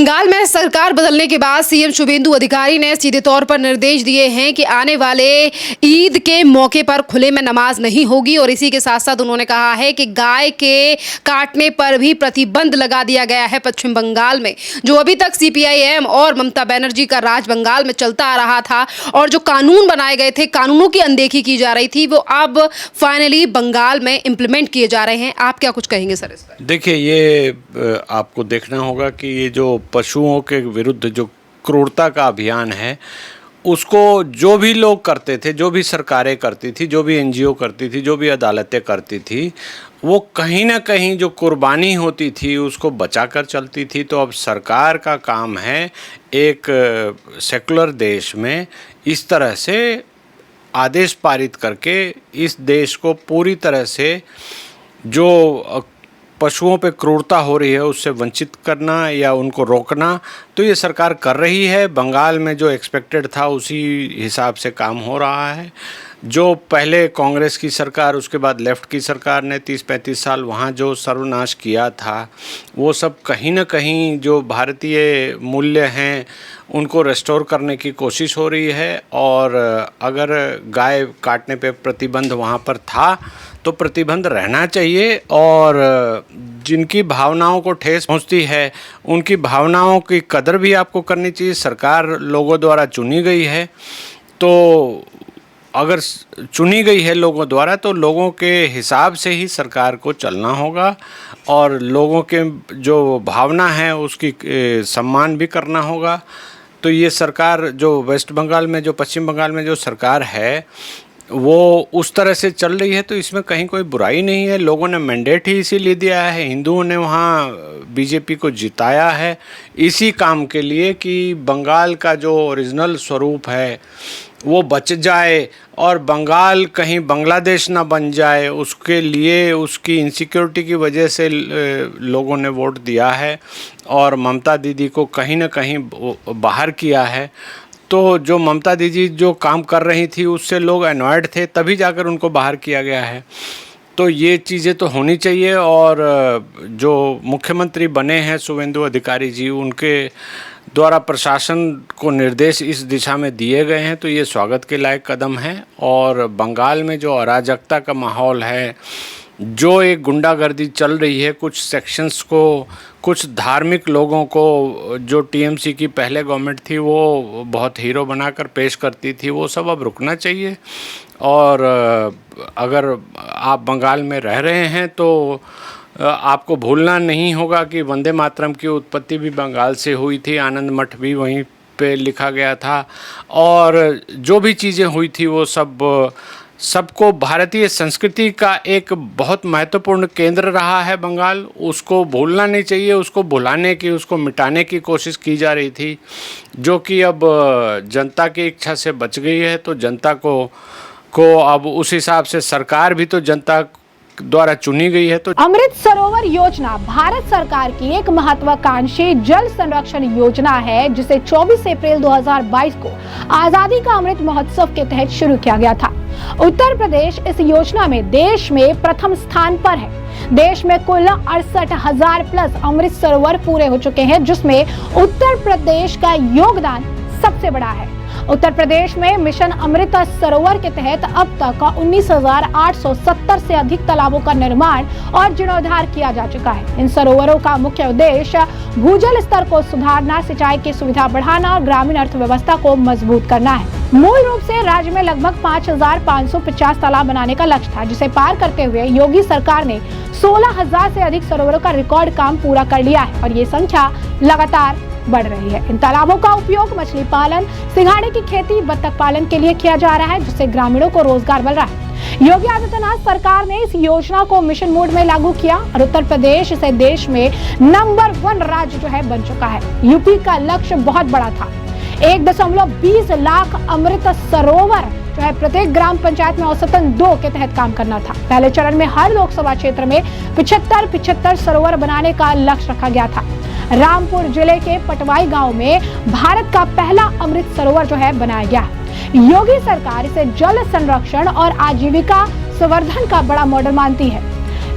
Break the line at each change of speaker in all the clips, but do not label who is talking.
बंगाल में सरकार बदलने के बाद सीएम शुभेंदु अधिकारी ने सीधे तौर पर निर्देश दिए हैं कि आने वाले ईद के मौके पर खुले में नमाज नहीं होगी और इसी के साथ साथ उन्होंने कहा है कि गाय के काटने पर भी प्रतिबंध लगा दिया गया है। पश्चिम बंगाल में जो अभी तक सीपीआईएम और ममता बनर्जी का राज बंगाल में चलता आ रहा था और जो कानून बनाए गए थे, कानूनों की अनदेखी की जा रही थी, वो अब फाइनली बंगाल में इम्प्लीमेंट किए जा रहे हैं। आप क्या कुछ कहेंगे सर इस पर?
देखिए, ये आपको देखना होगा कि ये जो पशुओं के विरुद्ध जो क्रूरता का अभियान है, उसको जो भी लोग करते थे, जो भी सरकारें करती थी, जो भी एनजीओ करती थी, जो भी अदालतें करती थी, वो कहीं ना कहीं जो कुर्बानी होती थी उसको बचाकर चलती थी। तो अब सरकार का काम है एक सेकुलर देश में इस तरह से आदेश पारित करके इस देश को पूरी तरह से जो पशुओं पे क्रूरता हो रही है उससे वंचित करना या उनको रोकना। तो ये सरकार कर रही है। बंगाल में जो एक्सपेक्टेड था उसी हिसाब से काम हो रहा है। जो पहले कांग्रेस की सरकार, उसके बाद लेफ़्ट की सरकार ने 30-35 साल वहाँ जो सर्वनाश किया था, वो सब कहीं ना कहीं जो भारतीय मूल्य हैं उनको रेस्टोर करने की कोशिश हो रही है। और अगर गाय काटने पे प्रतिबंध वहाँ पर था तो प्रतिबंध रहना चाहिए। और जिनकी भावनाओं को ठेस पहुँचती है उनकी भावनाओं की कदर भी आपको करनी चाहिए। सरकार लोगों द्वारा चुनी गई है, तो अगर चुनी गई है लोगों द्वारा तो लोगों के हिसाब से ही सरकार को चलना होगा और लोगों के जो भावना है उसकी सम्मान भी करना होगा। तो ये सरकार जो वेस्ट बंगाल में, जो पश्चिम बंगाल में जो सरकार है वो उस तरह से चल रही है, तो इसमें कहीं कोई बुराई नहीं है। लोगों ने मैंडेट ही इसीलिए दिया है, हिंदुओं ने वहाँ बीजेपी को जिताया है इसी काम के लिए कि बंगाल का जो ओरिजिनल स्वरूप है वो बच जाए और बंगाल कहीं बांग्लादेश ना बन जाए। उसके लिए उसकी इनसिक्योरिटी की वजह से लोगों ने वोट दिया है और ममता दीदी को कहीं ना कहीं बाहर किया है। तो जो ममता दीदी जो काम कर रही थी उससे लोग अनॉयड थे, तभी जाकर उनको बाहर किया गया है। तो ये चीज़ें तो होनी चाहिए। और जो मुख्यमंत्री बने हैं शुभेंदु अधिकारी जी, उनके द्वारा प्रशासन को निर्देश इस दिशा में दिए गए हैं, तो ये स्वागत के लायक कदम है। और बंगाल में जो अराजकता का माहौल है, जो एक गुंडागर्दी चल रही है, कुछ सेक्शंस को, कुछ धार्मिक लोगों को, जो टीएमसी की पहले गवर्नमेंट थी वो बहुत हीरो बनाकर पेश करती थी, वो सब अब रुकना चाहिए। और अगर आप बंगाल में रह रहे हैं तो आपको भूलना नहीं होगा कि वंदे मातरम की उत्पत्ति भी बंगाल से हुई थी, आनंद मठ भी वहीं पे लिखा गया था। और जो भी चीज़ें हुई थी वो सबको भारतीय संस्कृति का एक बहुत महत्वपूर्ण केंद्र रहा है बंगाल। उसको भूलना नहीं चाहिए, उसको भुलाने की, उसको मिटाने की कोशिश की जा रही थी, जो कि अब जनता की इच्छा से बच गई है। तो जनता को अब उस हिसाब से सरकार भी तो जनता द्वारा चुनी गई है। तो
अमृत सरोवर योजना भारत सरकार की एक महत्वाकांक्षी जल संरक्षण योजना है, जिसे 24 अप्रैल 2022 को आजादी का अमृत महोत्सव के तहत शुरू किया गया था। उत्तर प्रदेश इस योजना में देश में प्रथम स्थान पर है। देश में कुल 68,000 प्लस अमृत सरोवर पूरे हो चुके हैं, जिसमें उत्तर प्रदेश का योगदान सबसे बड़ा है। उत्तर प्रदेश में मिशन अमृत सरोवर के तहत अब तक 19,870 से अधिक तालाबों का निर्माण और जीर्णोद्धार किया जा चुका है। इन सरोवरों का मुख्य उद्देश्य भूजल स्तर को सुधारना, सिंचाई की सुविधा बढ़ाना और ग्रामीण अर्थव्यवस्था को मजबूत करना है। मूल रूप से राज्य में लगभग 5,550 तालाब बनाने का लक्ष्य था, जिसे पार करते हुए योगी सरकार ने 16,000 से अधिक सरोवरों का रिकॉर्ड काम पूरा कर लिया है और ये संख्या लगातार बढ़ रही है। इन तालाबों का उपयोग मछली पालन, सिंघाड़े की खेती, बत्तख पालन के लिए किया जा रहा है, जिससे ग्रामीणों को रोजगार मिल रहा है। योगी आदित्यनाथ सरकार ने इस योजना को मिशन मोड में लागू किया और उत्तर प्रदेश इसे देश में नंबर 1 राज्य जो है बन चुका है। यूपी का लक्ष्य बहुत बड़ा था, 1.20 लाख अमृत सरोवर जो है प्रत्येक ग्राम पंचायत में औसतन 2 के तहत काम करना था। पहले चरण में हर लोकसभा क्षेत्र में 75 सरोवर बनाने का लक्ष्य रखा गया था। रामपुर जिले के पटवाई गांव में भारत का पहला अमृत सरोवर जो है बनाया गया। योगी सरकार इसे जल संरक्षण और आजीविका संवर्धन का बड़ा मॉडल मानती है।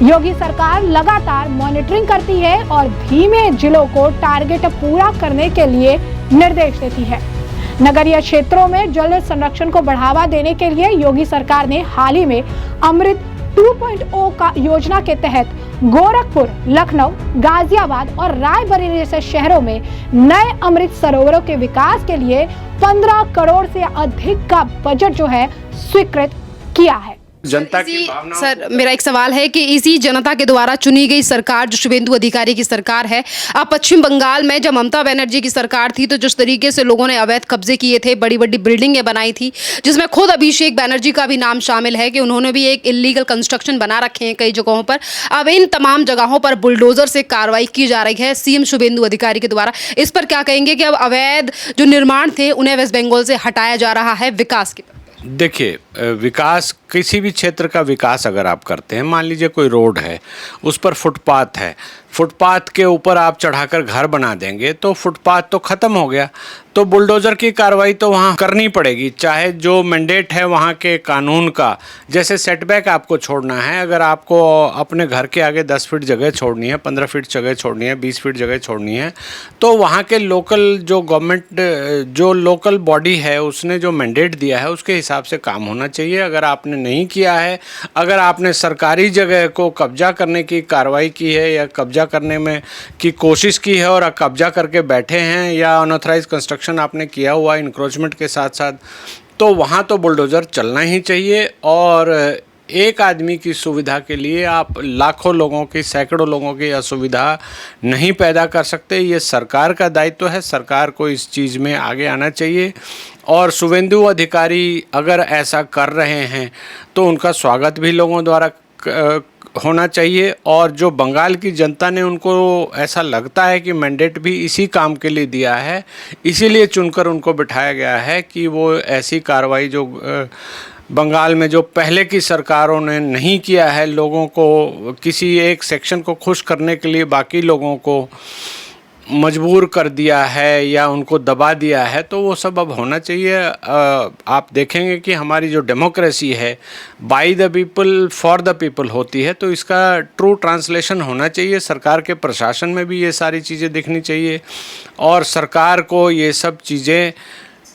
योगी सरकार लगातार मॉनिटरिंग करती है और धीमे जिलों को टारगेट पूरा करने के लिए निर्देश देती है। नगरीय क्षेत्रों में जल संरक्षण को बढ़ावा देने के लिए योगी सरकार ने हाल ही में अमृत 2.0 का योजना के तहत गोरखपुर, लखनऊ, गाजियाबाद और रायबरेली जैसे शहरों में नए अमृत सरोवरों के विकास के लिए 15 करोड़ से अधिक का बजट जो है स्वीकृत किया है।
जनता की भावनाओं
सर, मेरा एक सवाल है कि इसी जनता के द्वारा चुनी गई सरकार जो शुभेंदु अधिकारी की सरकार है, अब पश्चिम बंगाल में जब ममता बनर्जी की सरकार थी तो जिस तरीके से लोगों ने अवैध कब्जे किए थे, बड़ी बड़ी बिल्डिंगें बनाई थी, जिसमें खुद अभिषेक बनर्जी का भी नाम शामिल है कि उन्होंने भी एक इलीगल कंस्ट्रक्शन बना रखे हैं कई जगहों पर। अब इन तमाम जगहों पर बुलडोजर से कार्रवाई की जा रही है सीएम शुभेंदु अधिकारी के द्वारा। इस पर क्या कहेंगे कि अब अवैध जो निर्माण थे उन्हें वेस्ट बंगाल से हटाया जा रहा है विकास की?
देखिए, विकास, किसी भी क्षेत्र का विकास अगर आप करते हैं, मान लीजिए कोई रोड है, उस पर फुटपाथ है, फुटपाथ के ऊपर आप चढ़ाकर घर बना देंगे तो फुटपाथ तो ख़त्म हो गया, तो बुलडोज़र की कार्रवाई तो वहाँ करनी पड़ेगी, चाहे जो मैंडेट है वहाँ के कानून का। जैसे सेटबैक आपको छोड़ना है, अगर आपको अपने घर के आगे 10 फीट जगह छोड़नी है, 15 फीट जगह छोड़नी है, 20 फीट जगह छोड़नी है, तो वहाँ के लोकल जो गवर्नमेंट, जो लोकल बॉडी है, उसने जो मैंडेट दिया है उसके हिसाब से काम होना चाहिए। अगर आपने नहीं किया है, अगर आपने सरकारी जगह को कब्जा करने की कार्रवाई की है या कब्जा करने में की कोशिश की है और कब्जा करके बैठे हैं या अनऑथराइज कंस्ट्रक्शन आपने किया हुआ इंक्रोचमेंट के साथ साथ, तो वहाँ तो बुलडोज़र चलना ही चाहिए। और एक आदमी की सुविधा के लिए आप लाखों लोगों की, सैकड़ों लोगों की असुविधा नहीं पैदा कर सकते। ये सरकार का दायित्व है, सरकार को इस चीज़ में आगे आना चाहिए। और शुभेंदु अधिकारी अगर ऐसा कर रहे हैं तो उनका स्वागत भी लोगों द्वारा होना चाहिए। और जो बंगाल की जनता ने उनको ऐसा लगता है कि मैंडेट भी इसी काम के लिए दिया है, इसीलिए चुनकर उनको बिठाया गया है कि वो ऐसी कार्रवाई जो बंगाल में जो पहले की सरकारों ने नहीं किया है, लोगों को, किसी एक सेक्शन को खुश करने के लिए बाकी लोगों को मजबूर कर दिया है या उनको दबा दिया है, तो वो सब अब होना चाहिए। आप देखेंगे कि हमारी जो डेमोक्रेसी है by the people for the people होती है, तो इसका ट्रू ट्रांसलेशन होना चाहिए। सरकार के प्रशासन में भी ये सारी चीज़ें दिखनी चाहिए और सरकार को ये सब चीज़ें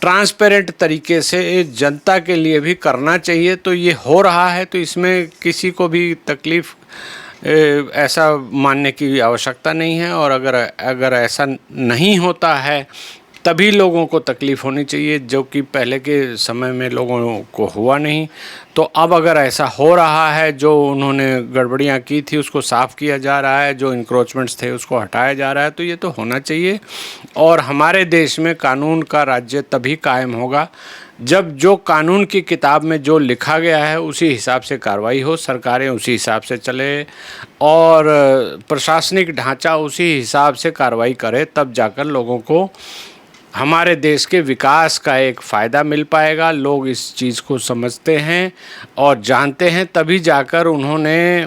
ट्रांसपेरेंट तरीके से जनता के लिए भी करना चाहिए। तो ये हो रहा है, तो इसमें किसी को भी तकलीफ़ ऐसा मानने की आवश्यकता नहीं है। और अगर ऐसा नहीं होता है तभी लोगों को तकलीफ़ होनी चाहिए, जो कि पहले के समय में लोगों को हुआ नहीं। तो अब अगर ऐसा हो रहा है, जो उन्होंने गड़बड़ियाँ की थी उसको साफ़ किया जा रहा है, जो इंक्रोचमेंट्स थे उसको हटाया जा रहा है, तो ये तो होना चाहिए। और हमारे देश में कानून का राज्य तभी कायम होगा जब जो कानून की किताब में जो लिखा गया है उसी हिसाब से कार्रवाई हो, सरकारें उसी हिसाब से चले और प्रशासनिक ढांचा उसी हिसाब से कार्रवाई करे, तब जाकर लोगों को हमारे देश के विकास का एक फ़ायदा मिल पाएगा। लोग इस चीज़ को समझते हैं और जानते हैं, तभी जाकर उन्होंने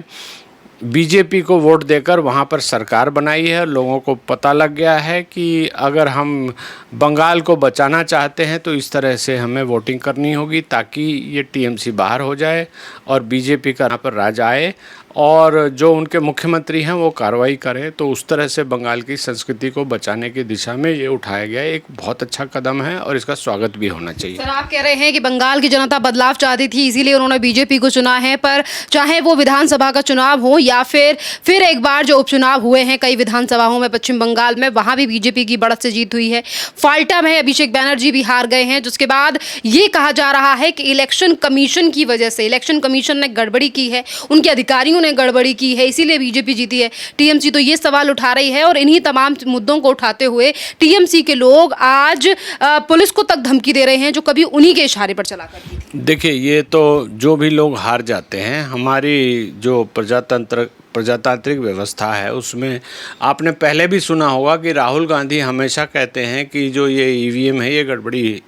बीजेपी को वोट देकर वहाँ पर सरकार बनाई है। लोगों को पता लग गया है कि अगर हम बंगाल को बचाना चाहते हैं तो इस तरह से हमें वोटिंग करनी होगी, ताकि ये टीएमसी बाहर हो जाए और बीजेपी का यहाँ पर राज आए और जो उनके मुख्यमंत्री हैं वो कार्रवाई करें। तो उस तरह से बंगाल की संस्कृति को बचाने की दिशा में ये उठाया गया एक बहुत अच्छा कदम है और इसका स्वागत भी होना चाहिए।
सर, आप कह रहे हैं कि बंगाल की जनता बदलाव चाहती थी, इसीलिए उन्होंने बीजेपी को चुना है, पर चाहे वो विधानसभा का चुनाव हो या फिर एक बार जो उपचुनाव हुए हैं कई विधानसभाओं में पश्चिम बंगाल में, वहाँ भी बीजेपी की बढ़त से जीत हुई है। फाल्टा में अभिषेक बनर्जी भी हार गए हैं, जिसके बाद ये कहा जा रहा है कि इलेक्शन कमीशन की वजह से, इलेक्शन कमीशन ने गड़बड़ी की है, उनके अधिकारियों ने गड़बड़ी की है, इसीलिए बीजेपी जीती है। टीएमसी तो ये सवाल उठा रही है और इन्हीं तमाम मुद्दों को उठाते हुए टीएमसी के लोग आज पुलिस को तक धमकी दे रहे हैं, जो कभी उन्हीं के इशारे पर चला करती थी।
देखिए, ये तो जो भी लोग हार जाते हैं, हमारी जो प्रजातंत्र प्रजातांत्रिक व्यवस्था है उसमें आपने पहले भी सुना होगा कि राहुल गांधी हमेशा कहते हैं कि जो ये ईवीएम है ये गड़बड़ी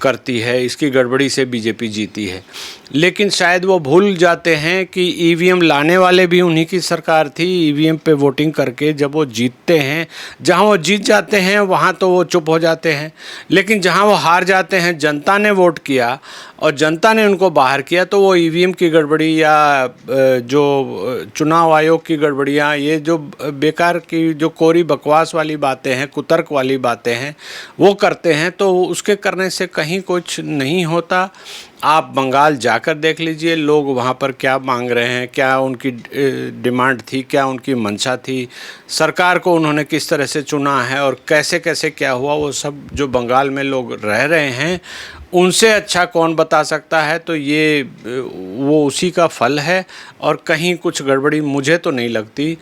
करती है, इसकी गड़बड़ी से बीजेपी जीती है। लेकिन शायद वो भूल जाते हैं कि ईवीएम लाने वाले भी उन्हीं की सरकार थी। ईवीएम पे वोटिंग करके जब वो जीतते हैं, जहां वो जीत जाते हैं वहां तो वो चुप हो जाते हैं, लेकिन जहां वो हार जाते हैं, जनता ने वोट किया और जनता ने उनको बाहर किया, तो वो ईवीएम की गड़बड़ी या जो चुनाव आयोग की गड़बड़ियाँ, ये जो बेकार की जो कोरी बकवास वाली बातें हैं, कुतर्क वाली बातें हैं, वो करते हैं। तो उसके करने से कहीं कुछ नहीं होता। आप बंगाल जाकर देख लीजिए, लोग वहाँ पर क्या मांग रहे हैं, क्या उनकी डिमांड थी, क्या उनकी मंशा थी, सरकार को उन्होंने किस तरह से चुना है और कैसे कैसे क्या हुआ, वो सब जो बंगाल में लोग रह रहे हैं उनसे अच्छा कौन बता सकता है। तो ये वो उसी का फल है और कहीं कुछ गड़बड़ी मुझे तो नहीं लगती।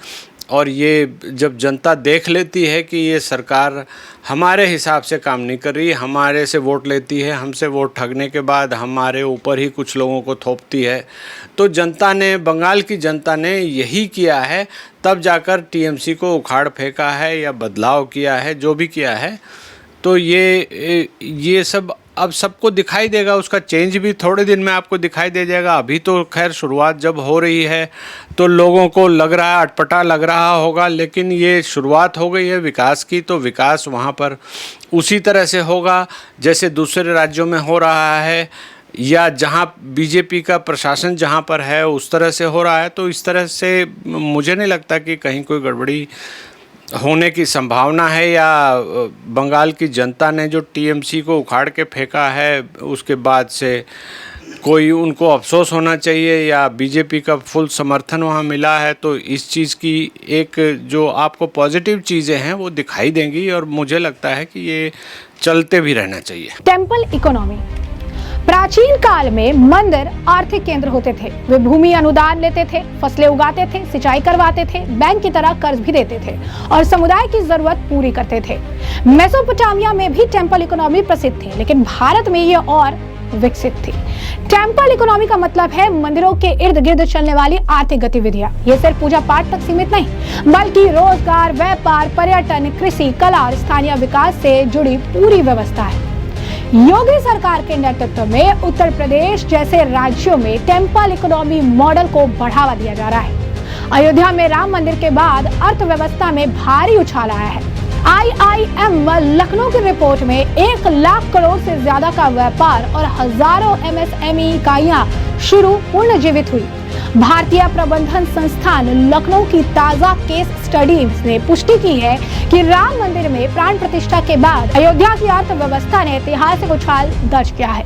और ये जब जनता देख लेती है कि ये सरकार हमारे हिसाब से काम नहीं कर रही, हमारे से वोट लेती है, हमसे वोट ठगने के बाद हमारे ऊपर ही कुछ लोगों को थोपती है, तो जनता ने, बंगाल की जनता ने यही किया है। तब जाकर टीएमसी को उखाड़ फेंका है या बदलाव किया है, जो भी किया है। तो ये सब अब सबको दिखाई देगा, उसका चेंज भी थोड़े दिन में आपको दिखाई दे जाएगा। अभी तो खैर शुरुआत जब हो रही है तो लोगों को लग रहा है, अटपटा लग रहा होगा, लेकिन ये शुरुआत हो गई है विकास की, तो विकास वहाँ पर उसी तरह से होगा जैसे दूसरे राज्यों में हो रहा है, या जहाँ बीजेपी का प्रशासन जहाँ पर है उस तरह से हो रहा है। तो इस तरह से मुझे नहीं लगता कि कहीं कोई गड़बड़ी होने की संभावना है, या बंगाल की जनता ने जो टीएमसी को उखाड़ के फेंका है उसके बाद से कोई उनको अफसोस होना चाहिए, या बीजेपी का फुल समर्थन वहाँ मिला है। तो इस चीज़ की एक जो आपको पॉजिटिव चीज़ें हैं वो दिखाई देंगी और मुझे लगता है कि ये चलते भी रहना चाहिए।
Temple economy. प्राचीन काल में मंदिर आर्थिक केंद्र होते थे। वे भूमि अनुदान लेते थे, फसलें उगाते थे, सिंचाई करवाते थे, बैंक की तरह कर्ज भी देते थे और समुदाय की जरूरत पूरी करते थे। मेसोपोटामिया में भी टेम्पल इकोनॉमी प्रसिद्ध थी, लेकिन भारत में ये और विकसित थी। टेम्पल इकोनॉमी का मतलब है मंदिरों के इर्द गिर्द चलने वाली आर्थिक गतिविधियां। ये सिर्फ पूजा पाठ तक सीमित नहीं, बल्कि रोजगार, व्यापार, पर्यटन, कृषि, कला और स्थानीय विकास से जुड़ी पूरी व्यवस्था है। योगी सरकार के नेतृत्व में उत्तर प्रदेश जैसे राज्यों में टेम्पल इकोनॉमी मॉडल को बढ़ावा दिया जा रहा है। अयोध्या में राम मंदिर के बाद अर्थव्यवस्था में भारी उछाल आया है। IIM लखनऊ की रिपोर्ट में 1 लाख करोड़ से ज्यादा का व्यापार और हजारों MSME इकाइयां शुरू पुनर्जीवित हुई। भारतीय प्रबंधन संस्थान लखनऊ की ताजा केस स्टडीज ने पुष्टि की है कि राम मंदिर में प्राण प्रतिष्ठा के बाद अयोध्या की अर्थव्यवस्था ने ऐतिहासिक उछाल दर्ज किया है।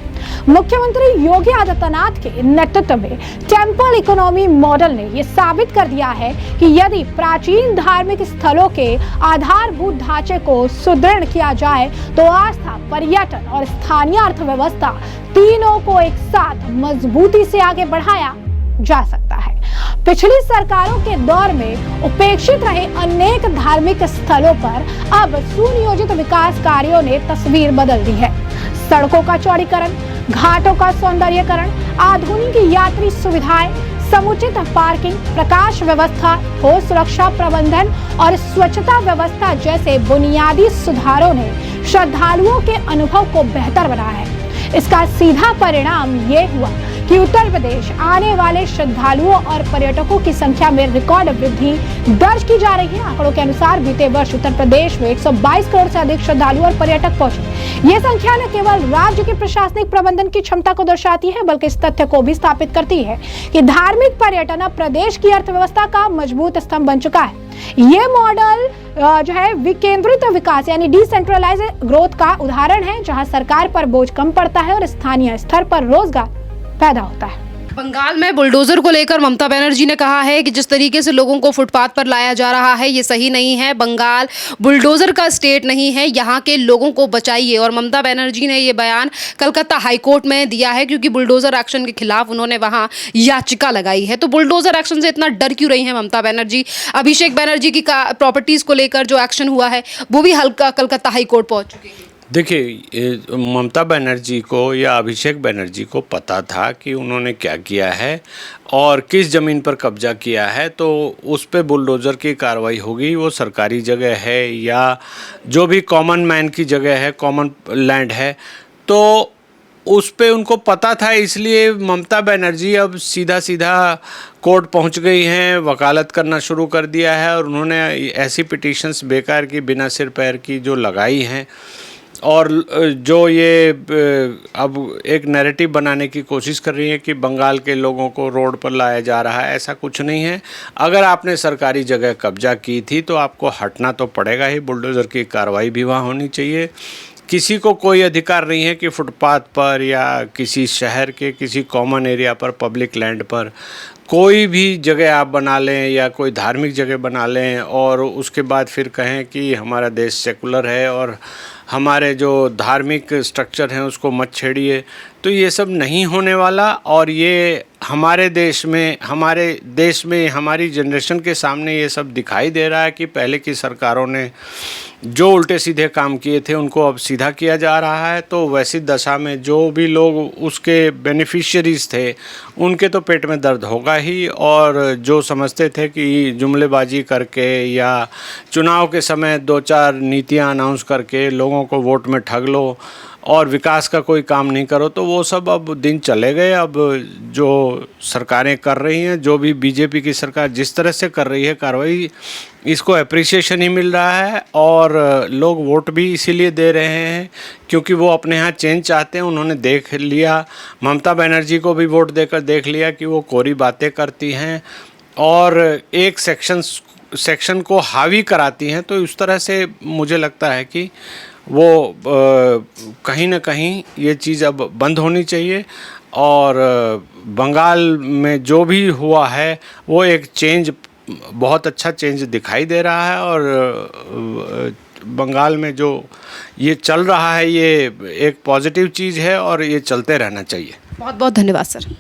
मुख्यमंत्री योगी आदित्यनाथ के नेतृत्व में टेम्पल इकोनॉमी मॉडल ने यह साबित कर दिया है कि यदि प्राचीन धार्मिक स्थलों के आधारभूत ढांचे को सुदृढ़ किया जाए तो आस्था, पर्यटन और स्थानीय अर्थव्यवस्था तीनों को एक साथ मजबूती से आगे बढ़ाया जा सकता है। पिछली सरकारों के दौर में उपेक्षित रहे अनेक धार्मिक स्थलों पर अब सुनियोजित विकास कार्यों ने तस्वीर बदल दी है। सड़कों का चौड़ीकरण, घाटों का सौंदर्यीकरण, आधुनिक यात्री सुविधाएं, समुचित पार्किंग, प्रकाश व्यवस्था, ठोस सुरक्षा प्रबंधन और स्वच्छता व्यवस्था जैसे बुनियादी सुधारों ने श्रद्धालुओं के अनुभव को बेहतर बनाया है। इसका सीधा परिणाम ये हुआ कि उत्तर प्रदेश आने वाले श्रद्धालुओं और पर्यटकों की संख्या में रिकॉर्ड वृद्धि दर्ज की जा रही है। आंकड़ों के अनुसार बीते वर्ष उत्तर प्रदेश में 122 करोड़ से अधिक श्रद्धालु और पर्यटक पहुंचे। ये संख्या न केवल राज्य के प्रशासनिक प्रबंधन की क्षमता को दर्शाती है, बल्कि इस तथ्य को भी स्थापित करती है कि धार्मिक पर्यटन अब प्रदेश की अर्थव्यवस्था का मजबूत स्तंभ बन चुका है। ये मॉडल जो है विकेंद्रित विकास यानी डिसेंट्रलाइज ग्रोथ का उदाहरण है, जहां सरकार पर बोझ कम पड़ता है और स्थानीय स्तर पर रोजगार पैदा होता है।
बंगाल में बुलडोजर को लेकर ममता बनर्जी ने कहा है कि जिस तरीके से लोगों को फुटपाथ पर लाया जा रहा है ये सही नहीं है। बंगाल बुलडोजर का स्टेट नहीं है, यहाँ के लोगों को बचाइए। और ममता बनर्जी ने ये बयान कलकत्ता हाईकोर्ट में दिया है, क्योंकि बुलडोजर एक्शन के खिलाफ उन्होंने वहाँ याचिका लगाई है। तो बुलडोजर एक्शन से इतना डर क्यों रही हैं ममता बनर्जी? अभिषेक बनर्जी की प्रॉपर्टीज़ को लेकर जो एक्शन हुआ है वो भी हल्का कलकत्ता हाईकोर्ट पहुँच चुके हैं।
देखिए, ममता बनर्जी को या अभिषेक बनर्जी को पता था कि उन्होंने क्या किया है। और किस ज़मीन पर कब्जा किया है, तो उस पे बुलडोज़र की कार्रवाई होगी। वो सरकारी जगह है या जो भी कॉमन मैन की जगह है, कॉमन लैंड है, तो उस पे उनको पता था। इसलिए ममता बनर्जी अब सीधा सीधा कोर्ट पहुंच गई हैं, वकालत करना शुरू कर दिया है और उन्होंने ऐसी पिटीशंस बेकार की, बिना सिर पैर की जो लगाई हैं, और जो ये अब एक नैरेटिव बनाने की कोशिश कर रही है कि बंगाल के लोगों को रोड पर लाया जा रहा है, ऐसा कुछ नहीं है। अगर आपने सरकारी जगह कब्जा की थी तो आपको हटना तो पड़ेगा ही, बुलडोज़र की कार्रवाई भी वहाँ होनी चाहिए। किसी को कोई अधिकार नहीं है कि फुटपाथ पर या किसी शहर के किसी कॉमन एरिया पर, पब्लिक लैंड पर कोई भी जगह आप बना लें या कोई धार्मिक जगह बना लें और उसके बाद फिर कहें कि हमारा देश सेकुलर है और हमारे जो धार्मिक स्ट्रक्चर हैं उसको मत छेड़िए। तो ये सब नहीं होने वाला, और ये हमारे देश में हमारी जनरेशन के सामने ये सब दिखाई दे रहा है कि पहले की सरकारों ने जो उल्टे सीधे काम किए थे उनको अब सीधा किया जा रहा है। तो वैसी दशा में जो भी लोग उसके बेनिफिशियरीज थे उनके तो पेट में दर्द होगा ही, और जो समझते थे कि जुमलेबाजी करके या चुनाव के समय 2-4 नीतियां अनाउंस करके लोगों को वोट में ठग लो और विकास का कोई काम नहीं करो, तो वो सब अब दिन चले गए। अब जो सरकारें कर रही हैं, जो भी बीजेपी की सरकार जिस तरह से कर रही है कार्रवाई, इसको अप्रिसिएशन ही मिल रहा है और लोग वोट भी इसीलिए दे रहे हैं क्योंकि वो अपने यहाँ चेंज चाहते हैं। उन्होंने देख लिया, ममता बनर्जी को भी वोट देकर देख लिया कि वो कोरी बातें करती हैं और एक सेक्शन को हावी कराती हैं। तो उस तरह से मुझे लगता है कि वो कहीं ना कहीं ये चीज़ अब बंद होनी चाहिए, और बंगाल में जो भी हुआ है वो एक चेंज, बहुत अच्छा चेंज दिखाई दे रहा है, और बंगाल में जो ये चल रहा है ये एक पॉजिटिव चीज़ है और ये चलते रहना चाहिए।
बहुत बहुत धन्यवाद सर।